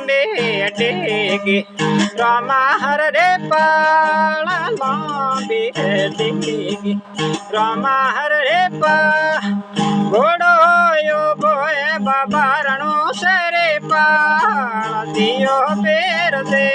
डेगी रामा हर रे पाला लांबी डेगी रामा हर रे पा घोड़ो यो बोए बाबा रणो सरे पाला दियो पेर दे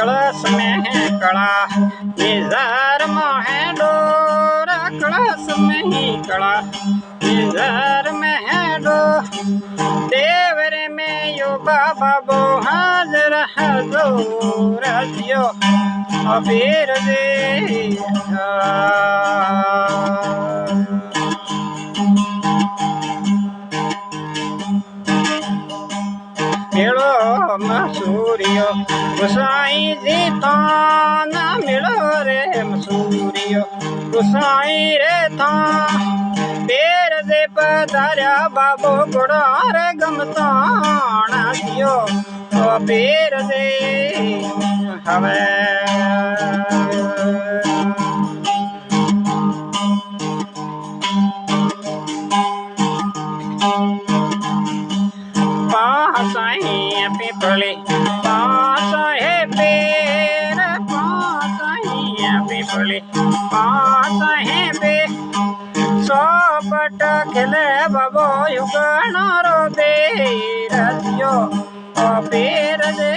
कलश में है कड़ा निज़र में है डोरा कलश में ही कड़ा निज़र में है डो देवरे में यो बाबा बो हाजर हजूर दियो अबीर दे मिलो मसूरियो गुसाई जी थाना मिलो रे मसूरियो गुसाई रे था पेर दे पधार्या बाबो गुड़ा रे गमताना दियो तो पेर दे हवे पिपली पास है पेर पास है पिपली पास है बे सोपट खिले बबो युगण रो बेर दियो ओ पेर दे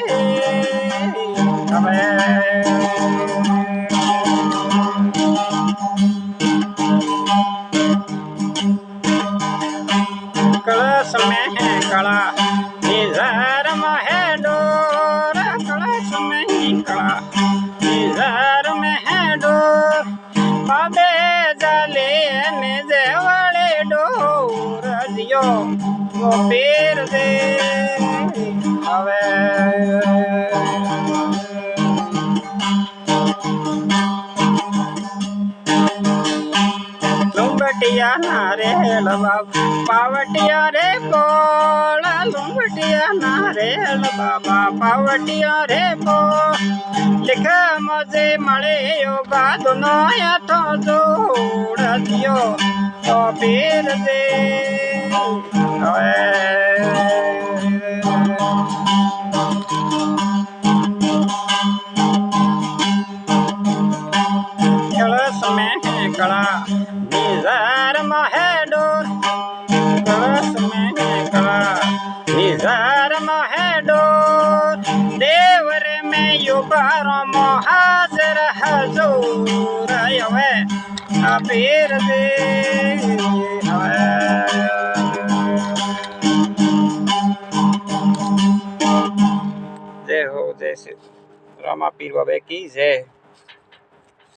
कलश में है कड़ा निज़र में है डोर कलश में ही कड़ा निज़र में है डोर बाबे जाले निजे वाले डोर दियो वो पेर दे हवे लुंबटिया नारेल बाबा पावटिया रे पोला लुंबटिया नारेल बाबा पावटिया रे पो लिख मजे मले योगा दोनों या तो जोड़ दियो तो पेर दे कलश में है कड़ा निज़र में है डोर कलश में है कड़ा निज़र में है डोर देवरे में युगारो हाजर हजूर यवे अबीर दे जय हो जय श्री रामा पीर बाबा की जय।